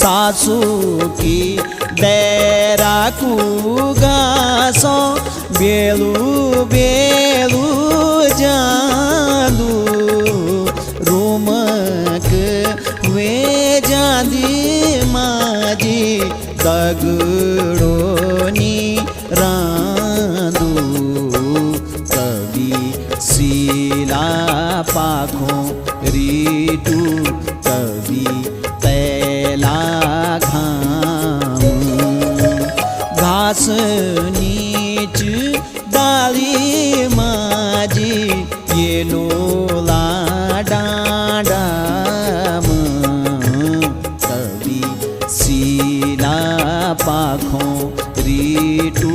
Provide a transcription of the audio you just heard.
सासू की डेरा कू गासो बेलू बेलू जालू रूमक वे जादी माजी दगड़ोनी रांदू कभी सीला पाखों रीटू कभी तैला घाम घास नीच डाली माजी ये लोला डांडाम कभी सीला पाखों रीटू